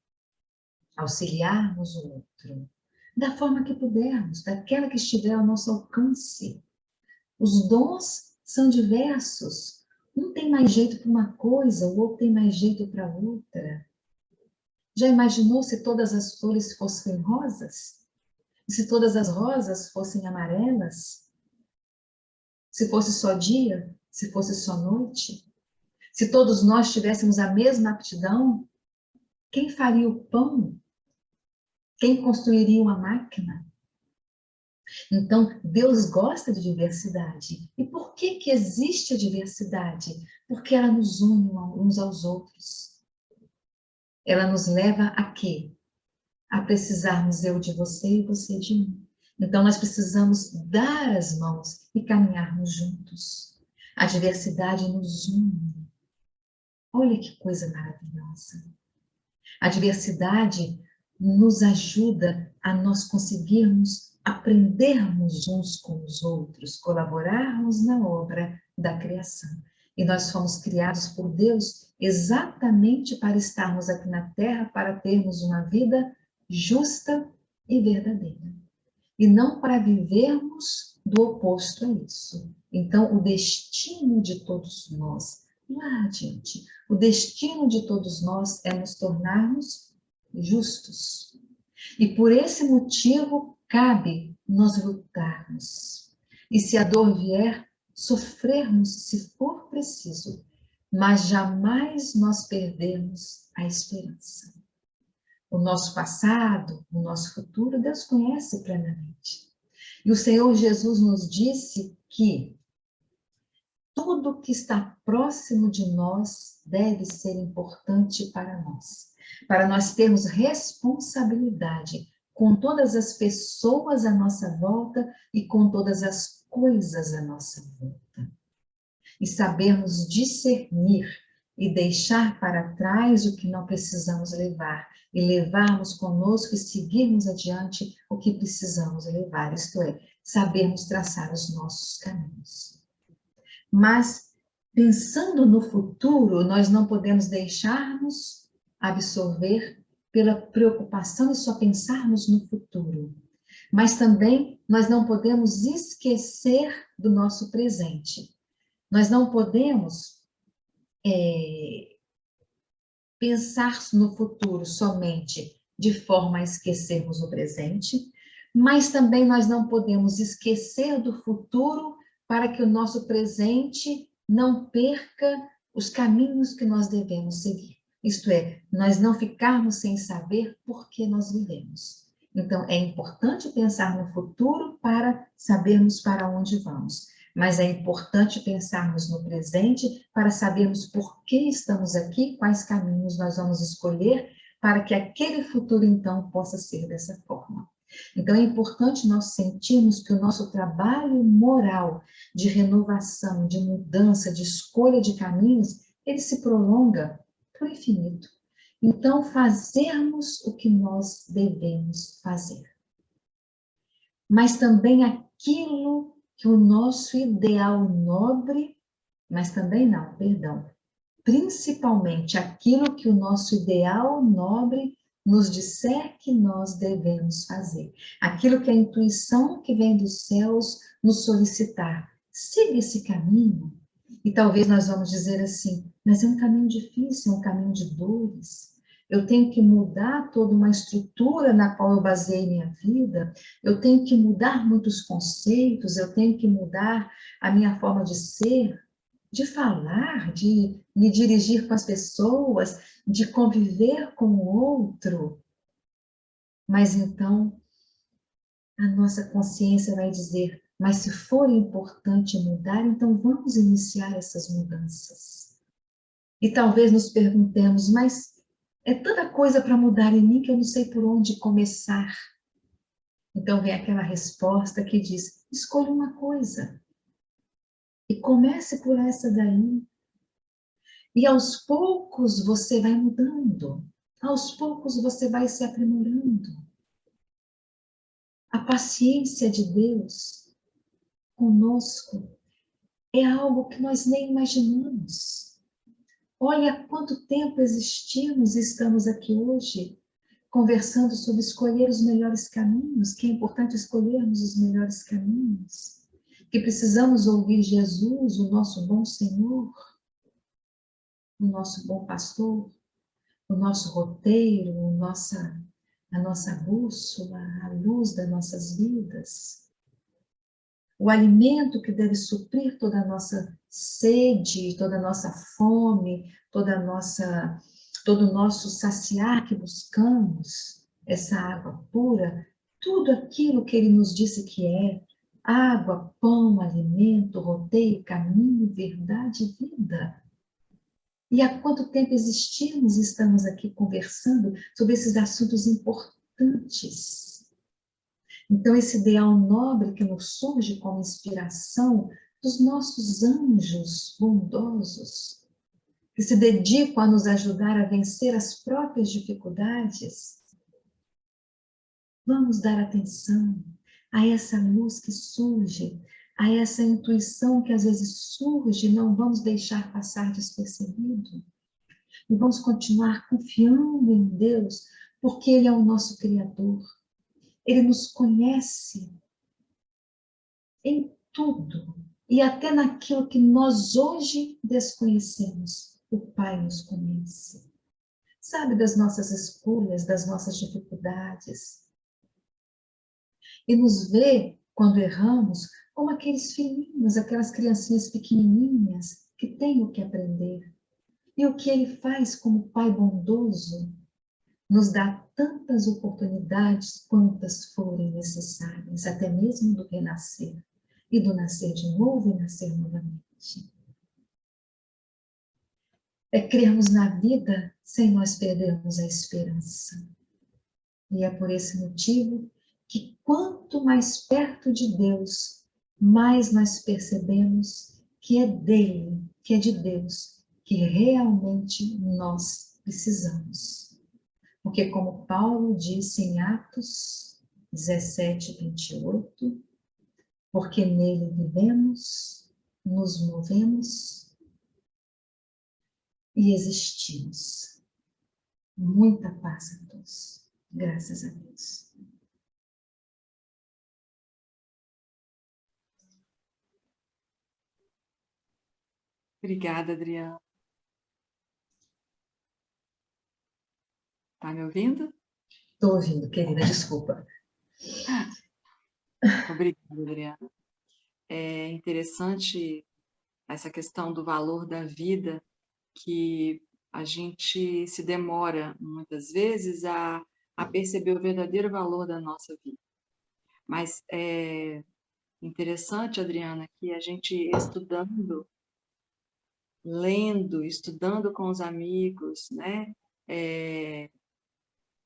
Auxiliarmos o outro. Da forma que pudermos, daquela que estiver ao nosso alcance. Os dons são diversos. Um tem mais jeito para uma coisa, o outro tem mais jeito para outra. Já imaginou se todas as flores fossem rosas? E se todas as rosas fossem amarelas? Se fosse só dia? Se fosse só noite? Se todos nós tivéssemos a mesma aptidão? Quem faria o pão? Quem construiria uma máquina? Então, Deus gosta de diversidade. E por que que existe a diversidade? Porque ela nos une uns aos outros. Ela nos leva a quê? A precisarmos eu de você e você de mim. Então, nós precisamos dar as mãos e caminharmos juntos. A diversidade nos une. Olha que coisa maravilhosa. A diversidade nos ajuda a nós conseguirmos aprendermos uns com os outros, colaborarmos na obra da criação. E nós fomos criados por Deus exatamente para estarmos aqui na Terra, para termos uma vida justa e verdadeira. E não para vivermos do oposto a isso. Então, o destino de todos nós, lá adiante, o destino de todos nós é nos tornarmos justos. E por esse motivo, cabe nós lutarmos. E se a dor vier, sofrermos se for preciso, mas jamais nós perdermos a esperança. O nosso passado, o nosso futuro, Deus conhece plenamente. E o Senhor Jesus nos disse que tudo que está próximo de nós deve ser importante para nós termos responsabilidade com todas as pessoas à nossa volta e com todas as coisas à nossa volta. E sabermos discernir e deixar para trás o que não precisamos levar, e levarmos conosco e seguirmos adiante o que precisamos levar, isto é, sabermos traçar os nossos caminhos. Mas, pensando no futuro, nós não podemos deixar-nos absorver pela preocupação e só pensarmos no futuro. Mas também nós não podemos esquecer do nosso presente. Nós não podemos pensar no futuro somente de forma a esquecermos o presente, mas também nós não podemos esquecer do futuro para que o nosso presente não perca os caminhos que nós devemos seguir. Isto é, nós não ficarmos sem saber por que nós vivemos. Então, é importante pensar no futuro para sabermos para onde vamos. Mas é importante pensarmos no presente para sabermos por que estamos aqui, quais caminhos nós vamos escolher para que aquele futuro, então, possa ser dessa forma. Então, é importante nós sentirmos que o nosso trabalho moral de renovação, de mudança, de escolha de caminhos, ele se prolonga para o infinito. Então, fazermos o que nós devemos fazer. Mas também aquilo que o nosso ideal nobre, mas também não, perdão, principalmente aquilo que o nosso ideal nobre nos disser que nós devemos fazer. Aquilo que a intuição que vem dos céus nos solicitar. Siga esse caminho. E talvez nós vamos dizer assim, mas é um caminho difícil, é um caminho de dores. Eu tenho que mudar toda uma estrutura na qual eu baseei minha vida, eu tenho que mudar muitos conceitos, eu tenho que mudar a minha forma de ser, de falar, de me dirigir com as pessoas, de conviver com o outro. Mas então, a nossa consciência vai dizer, mas se for importante mudar, então vamos iniciar essas mudanças. E talvez nos perguntemos, mas é tanta coisa para mudar em mim que eu não sei por onde começar. Então vem aquela resposta que diz, escolha uma coisa. E comece por essa daí. E aos poucos você vai mudando. Aos poucos você vai se aprimorando. A paciência de Deus conosco é algo que nós nem imaginamos. Olha há quanto tempo existimos e estamos aqui hoje, conversando sobre escolher os melhores caminhos, que é importante escolhermos os melhores caminhos, que precisamos ouvir Jesus, o nosso bom Senhor, o nosso bom pastor, o nosso roteiro, a nossa bússola, a luz das nossas vidas. O alimento que deve suprir toda a nossa sede, toda a nossa fome, todo o nosso saciar que buscamos, essa água pura, tudo aquilo que ele nos disse que é, água, pão, alimento, roteiro, caminho, verdade e vida. E há quanto tempo existimos e estamos aqui conversando sobre esses assuntos importantes. Então, esse ideal nobre que nos surge como inspiração dos nossos anjos bondosos, que se dedicam a nos ajudar a vencer as próprias dificuldades, vamos dar atenção a essa luz que surge, a essa intuição que às vezes surge, não vamos deixar passar despercebido. E vamos continuar confiando em Deus, porque Ele é o nosso Criador. Ele nos conhece em tudo, e até naquilo que nós hoje desconhecemos, o Pai nos conhece. Sabe das nossas escolhas, das nossas dificuldades. E nos vê, quando erramos, como aqueles filhinhos, aquelas criancinhas pequenininhas que têm o que aprender. E o que Ele faz como Pai bondoso, nos dá tantas oportunidades quantas forem necessárias, até mesmo do renascer, e do nascer de novo e nascer novamente. É crermos na vida sem nós perdermos a esperança. E é por esse motivo que quanto mais perto de Deus, mais nós percebemos que é dele, que é de Deus, que realmente nós precisamos. Porque como Paulo disse em Atos 17, 28, porque nele vivemos, nos movemos e existimos. Muita paz a todos. Graças a Deus. Obrigada, Adriana. Tá me ouvindo? Estou ouvindo, querida, desculpa. Obrigada, Adriana. É interessante essa questão do valor da vida, que a gente se demora, muitas vezes, a perceber o verdadeiro valor da nossa vida. Mas é interessante, Adriana, que a gente estudando, lendo, estudando com os amigos, né?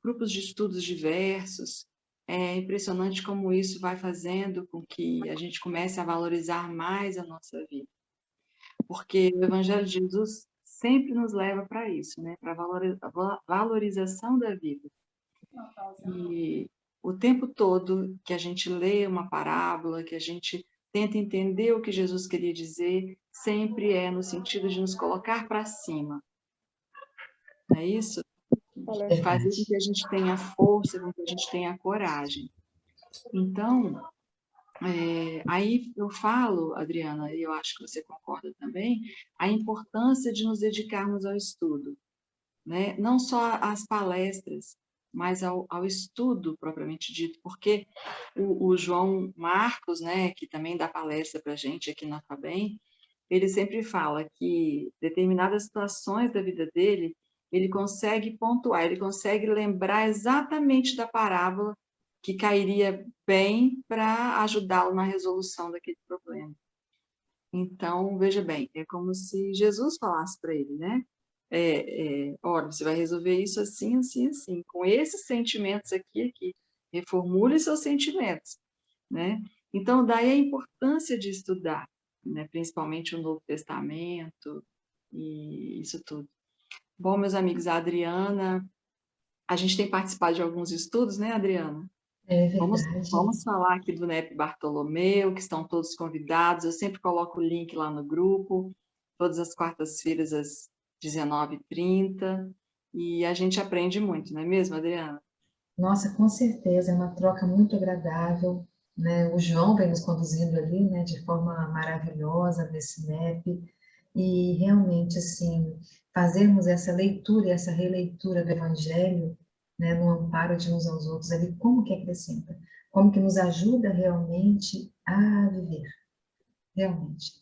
Grupos de estudos diversos, é impressionante como isso vai fazendo com que a gente comece a valorizar mais a nossa vida. Porque o Evangelho de Jesus sempre nos leva para isso, né? Para a valorização da vida. E o tempo todo que a gente lê uma parábola, que a gente tenta entender o que Jesus queria dizer, sempre é no sentido de nos colocar para cima. Não é isso? De fazer com que a gente tenha força, com que a gente tenha coragem. Então, aí eu falo, Adriana, e eu acho que você concorda também, a importância de nos dedicarmos ao estudo, né? Não só às palestras, mas ao estudo propriamente dito, porque o João Marcos, né, que também dá palestra para a gente aqui na FABEM, ele sempre fala que determinadas situações da vida dele, ele consegue pontuar, ele consegue lembrar exatamente da parábola que cairia bem para ajudá-lo na resolução daquele problema. Então, veja bem, é como se Jesus falasse para ele, né? Olha, você vai resolver isso assim, assim, assim, com esses sentimentos aqui, reformule seus sentimentos, né? Então, daí a importância de estudar, né? Principalmente o Novo Testamento e isso tudo. Bom, meus amigos, a Adriana, a gente tem participado de alguns estudos, né, Adriana? É verdade. Vamos falar aqui do NEP Bartolomeu, que estão todos convidados. Eu sempre coloco o link lá no grupo, todas as quartas-feiras às 19h30. E a gente aprende muito, não é mesmo, Adriana? Nossa, com certeza, é uma troca muito agradável, né? O João vem nos conduzindo ali, né, de forma maravilhosa nesse NEP, e realmente, assim, fazermos essa leitura e essa releitura do Evangelho, né, no amparo de uns aos outros ali, como que acrescenta? Como que nos ajuda realmente a viver, realmente.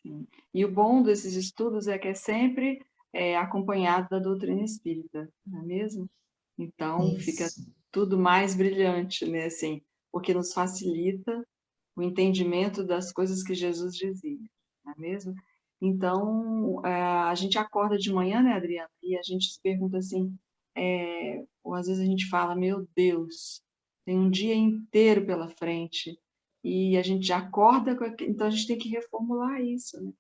Sim. E o bom desses estudos é que é sempre acompanhado da doutrina espírita, não é mesmo? Então, fica Isso. tudo mais brilhante, né? Assim, porque nos facilita o entendimento das coisas que Jesus dizia, não é mesmo? Então, a gente acorda de manhã, né, Adriana? E a gente se pergunta assim, ou às vezes a gente fala, meu Deus, tem um dia inteiro pela frente, e a gente já acorda, então a gente tem que reformular isso, né?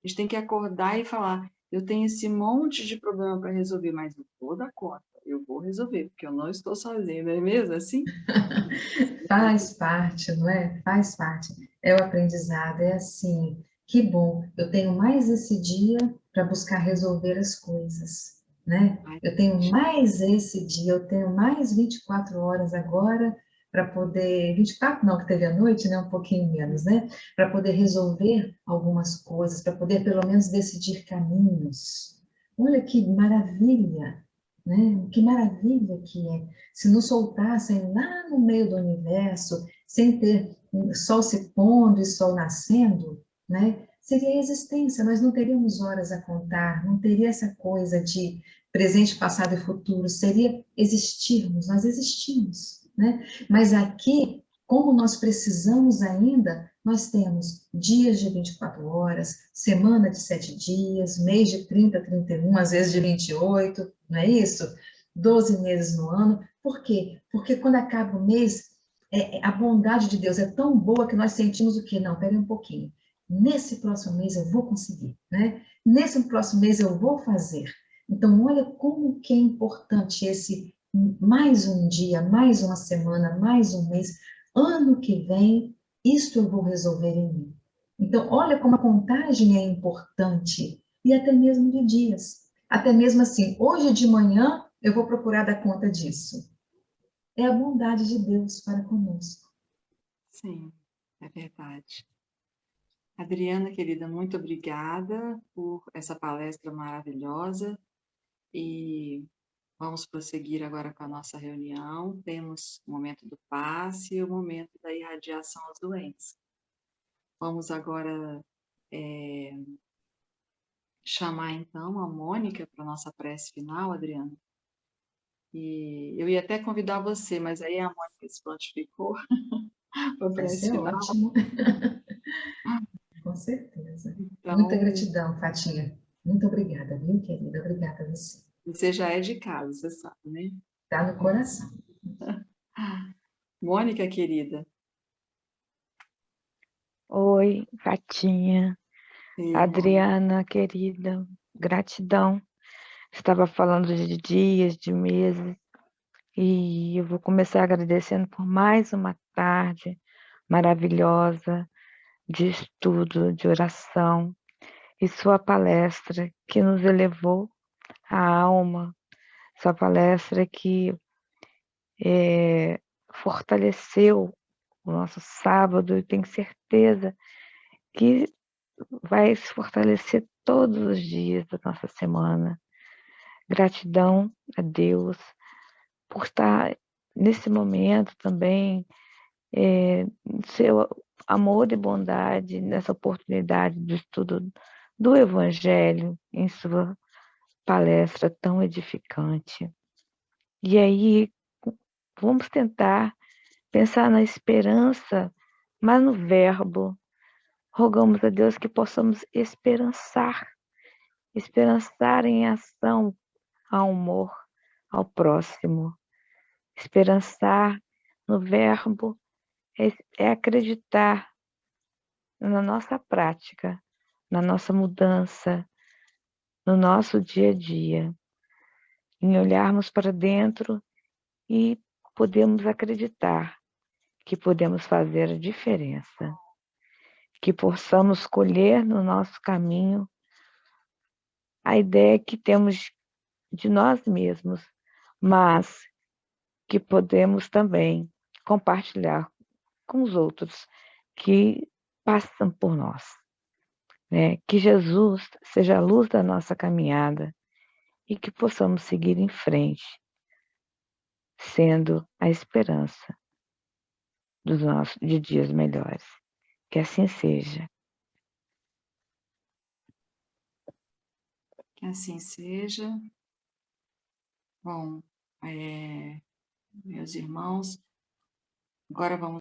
A gente tem que acordar e falar, eu tenho esse monte de problema para resolver, mas eu vou dar conta, eu vou resolver, porque eu não estou sozinha, não é mesmo assim? Faz parte, não é? Faz parte. É o aprendizado, é assim, que bom, eu tenho mais esse dia para buscar resolver as coisas, né? Ai, Eu tenho mais esse dia, eu tenho mais 24 horas agora para poder, 24 não, que teve a noite, né? Um pouquinho menos, né? Para poder resolver algumas coisas, para poder pelo menos decidir caminhos. Olha que maravilha, né? Que maravilha que é se nos soltassem lá no meio do universo, sem ter sol se pondo e sol nascendo, né? Seria a existência, nós não teríamos horas a contar, não teria essa coisa de presente, passado e futuro, seria existirmos, nós existimos, né? Mas aqui, como nós precisamos ainda, nós temos dias de 24 horas, semana de 7 dias, mês de 30, 31, às vezes de 28, não é isso? 12 meses no ano. Por quê? Porque quando acaba o mês, a bondade de Deus é tão boa que nós sentimos o quê? Não, peraí um pouquinho. Nesse próximo mês eu vou conseguir, né? Nesse próximo mês eu vou fazer. Então, olha como que é importante esse mais um dia, mais uma semana, mais um mês. Ano que vem, isto eu vou resolver em mim. Então, olha como a contagem é importante, e até mesmo de dias. Até mesmo assim, hoje de manhã eu vou procurar dar conta disso. É a bondade de Deus para conosco. Sim, é verdade. Adriana, querida, muito obrigada por essa palestra maravilhosa e vamos prosseguir agora com a nossa reunião. Temos o momento do passe e o momento da irradiação aos doentes. Vamos agora chamar então a Mônica para a nossa prece final, Adriana. E eu ia até convidar você, mas aí a Mônica se prontificou para a Vai prece ser final. ótimo. Com certeza. Muita Então, gratidão, Fatinha. Muito obrigada, viu, querida? Obrigada a você. você já é de casa, você sabe, né? Está no coração. Mônica, querida. Oi, Fatinha, Sim, Mônica. Adriana, querida, gratidão. Estava falando de dias, de meses, e eu vou começar agradecendo por mais uma tarde maravilhosa de estudo, de oração, e sua palestra que nos elevou a alma, sua palestra que fortaleceu o nosso sábado, e tenho certeza que vai se fortalecer todos os dias da nossa semana. Gratidão a Deus por estar nesse momento também, seu amor e bondade nessa oportunidade de estudo do Evangelho em sua palestra tão edificante. E aí, vamos tentar pensar na esperança, mas no verbo. Rogamos a Deus que possamos esperançar em ação, ao amor, ao próximo. Esperançar no verbo é acreditar na nossa prática, na nossa mudança, no nosso dia a dia, em olharmos para dentro e podemos acreditar que podemos fazer a diferença, que possamos colher no nosso caminho a ideia que temos de nós mesmos, mas que podemos também compartilhar com os outros que passam por nós, né? Que Jesus seja a luz da nossa caminhada e que possamos seguir em frente, sendo a esperança de dias melhores. Que assim seja. Que assim seja. Bom, meus irmãos, agora vamos